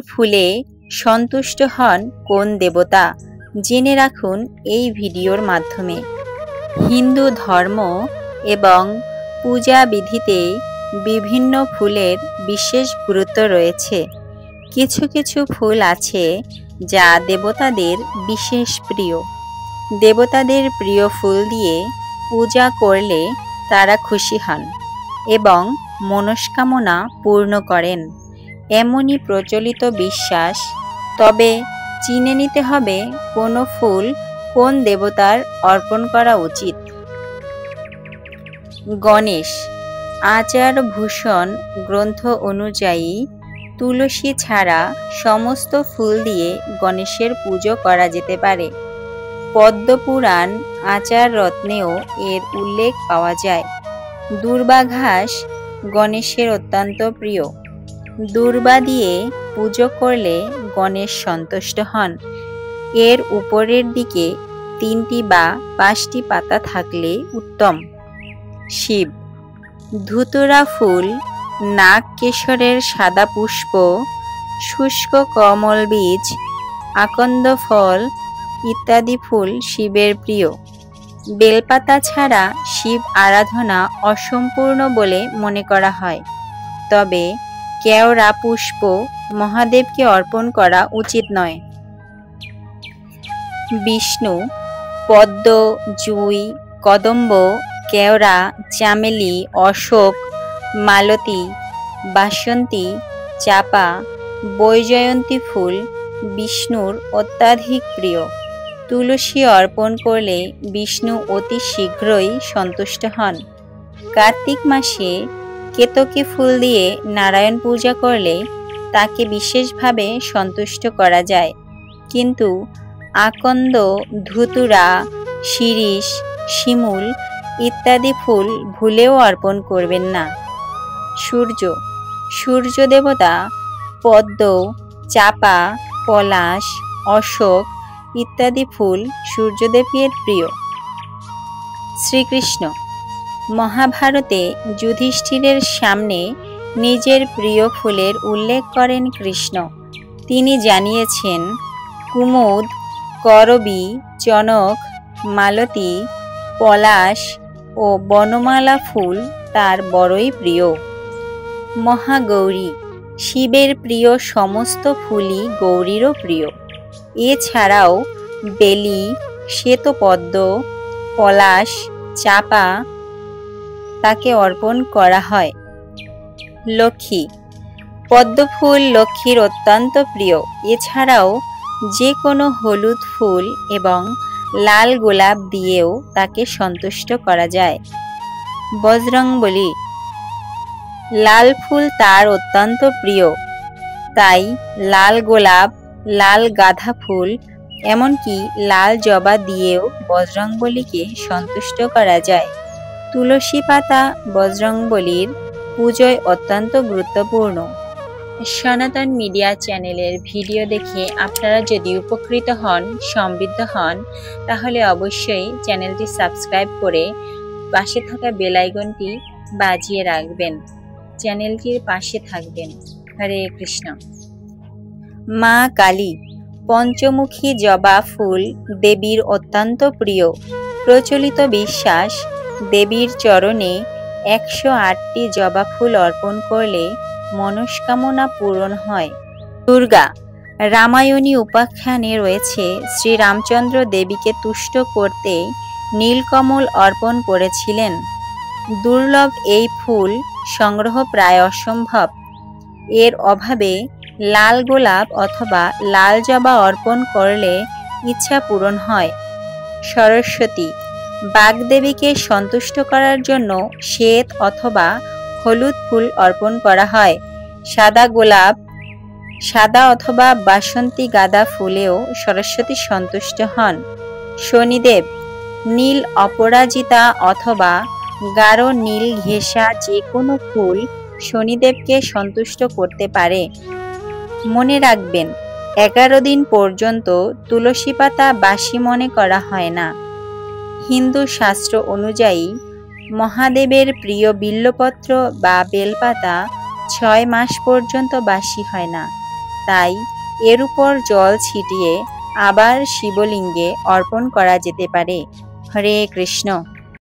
ফুলে সন্তুষ্ট হন কোন দেবতা, জেনে রাখুন এই ভিডিওর মাধ্যমে। হিন্দু ধর্ম এবং পূজা বিধিতে বিভিন্ন ফুলের বিশেষ গুরুত্ব রয়েছে। কিছু কিছু ফুল আছে যা দেবতাদের বিশেষ প্রিয়। দেবতাদের প্রিয় ফুল দিয়ে পূজা করলে তারা খুশি হন এবং মনস্কামনা পূর্ণ করেন, এমনই প্রচলিত বিশ্বাস। তবে চিনে নিতে হবে কোন ফুল কোন দেবতার অর্পণ করা উচিত। গণেশ। আচার ভূষণ গ্রন্থ অনুযায়ী তুলসী ছাড়া সমস্ত ফুল দিয়ে গণেশের পুজো করা যেতে পারে। পদ্মপুরাণ আচার রত্নেও এর উল্লেখ পাওয়া যায়। দূর্বা ঘাস গণেশের অত্যন্ত প্রিয়। দূর্বা দিয়ে পুজো করলে গণেশ সন্তুষ্ট হন। এর উপরের দিকে 3টি বা 5টি পাতা থাকলে উত্তম। শিব। ধুতুরা ফুল, নাগ কেশরের সাদা পুষ্প, শুষ্ক কমল বীজ, আকন্দ ফল ইত্যাদি ফুল শিবের প্রিয়। বেলপাতা ছাড়া শিব আরাধনা অসম্পূর্ণ বলে মনে করা হয়। তবে কেওড়া পুষ্প মহাদেবকে অর্পণ করা উচিত নয়। বিষ্ণু। পদ্ম, জুঁই, কদম্ব, কেওড়া, চামেলি, অশোক, মালতী, বাসন্তী, চাপা, বৈজয়ন্তী ফুল বিষ্ণুর অত্যাধিক প্রিয়। তুলসী অর্পণ করলে বিষ্ণু অতি শীঘ্রই সন্তুষ্ট হন। কার্তিক মাসে কেতকী ফুল দিয়ে নারায়ণ পূজা করলে তাকে বিশেষভাবে সন্তুষ্ট করা যায়। কিন্তু আকন্দ, ধুতুরা, শিরীষ, শিমুল ইত্যাদি ফুল ভুলেও অর্পণ করবেন না। সূর্য। সূর্য দেবতা পদ্ম, চাপা, পলাশ, অশোক ইত্যাদি ফুল সূর্যদেবের প্রিয়। শ্রীকৃষ্ণ। মহাভারতে যুধিষ্ঠিরের সামনে নিজের প্রিয় ফুলের উল্লেখ করেন কৃষ্ণ। তিনি জানিয়েছেন, কুমুদ, করবী, চনক, মালতী, পলাশ ও বনমালা ফুল তার বড়ই প্রিয়। মহাগৌরী। শিবের প্রিয় সমস্ত ফুলই গৌরীরও প্রিয়। এছাড়াও বেলি, শ্বেতপদ্ম, পলাশ, চাপা তাকে অর্পণ করা হয়। লক্ষ্মী। পদ্মফুল লক্ষ্মীর অত্যন্ত প্রিয়। এছাড়াও যে কোনো হলুদ ফুল এবং লাল গোলাপ দিয়েও তাকে সন্তুষ্ট করা যায়। বজরংবলী। লাল ফুল তার অত্যন্ত প্রিয়, তাই লাল গোলাপ, লাল গাঁদা ফুল এমনকি লাল জবা দিয়েও বজরংবলীকে সন্তুষ্ট করা যায়। তুলসী পাতা বজরংবলীর পূজায় অত্যন্ত গুরুত্বপূর্ণ। সনাতন মিডিয়া চ্যানেলের ভিডিও দেখে আপনারা যদি উপকৃত হন, সমৃদ্ধ হন, তাহলে অবশ্যই চ্যানেলটি সাবস্ক্রাইব করে পাশে থাকা বেল আইকনটি বাজিয়ে রাখবেন। চ্যানেলটির পাশে থাকবেন। হরে কৃষ্ণ। মা কালী। পঞ্চমুখী জবা ফুল দেবীর অত্যন্ত প্রিয়। প্রচলিত বিশ্বাস, দেবীর চরণে 108টি জবা ফুল অর্পণ করলে মনস্কামনা পূরণ হয়। দুর্গা। রামায়ণী উপাখ্যানে রয়েছে, শ্রীরামচন্দ্র দেবীকে তুষ্ট করতে নীলকমল অর্পণ করেছিলেন। দুর্লভ এই ফুল সংগ্রহ প্রায় অসম্ভব। এর অভাবে লাল গোলাপ অথবা লাল জবা অর্পণ করলে ইচ্ছা পূরণ হয়। সরস্বতী। বাগদেবীকে সন্তুষ্ট করার জন্য শ্বেত অথবা হলুদ ফুল অর্পণ করা হয়। সাদা গোলাপ, সাদা অথবা বাসন্তী গাঁদা ফুলেও সরস্বতী সন্তুষ্ট হন। শনিদেব। নীল অপরাজিতা অথবা গাঢ় নীল ঘেঁষা যে কোনো ফুল শনিদেবকে সন্তুষ্ট করতে পারে। মনে রাখবেন, 11 দিন পর্যন্ত তুলসী পাতা বাসি মনে করা হয় না। হিন্দু শাস্ত্র অনুযায়ী মহাদেবের প্রিয় বিল্বপত্র বা বেলপাতা 6 মাস পর্যন্ত বাসি হয় না। তাই এর উপর জল ছিটিয়ে আবার শিবলিঙ্গে অর্পণ করা যেতে পারে। হরে কৃষ্ণ।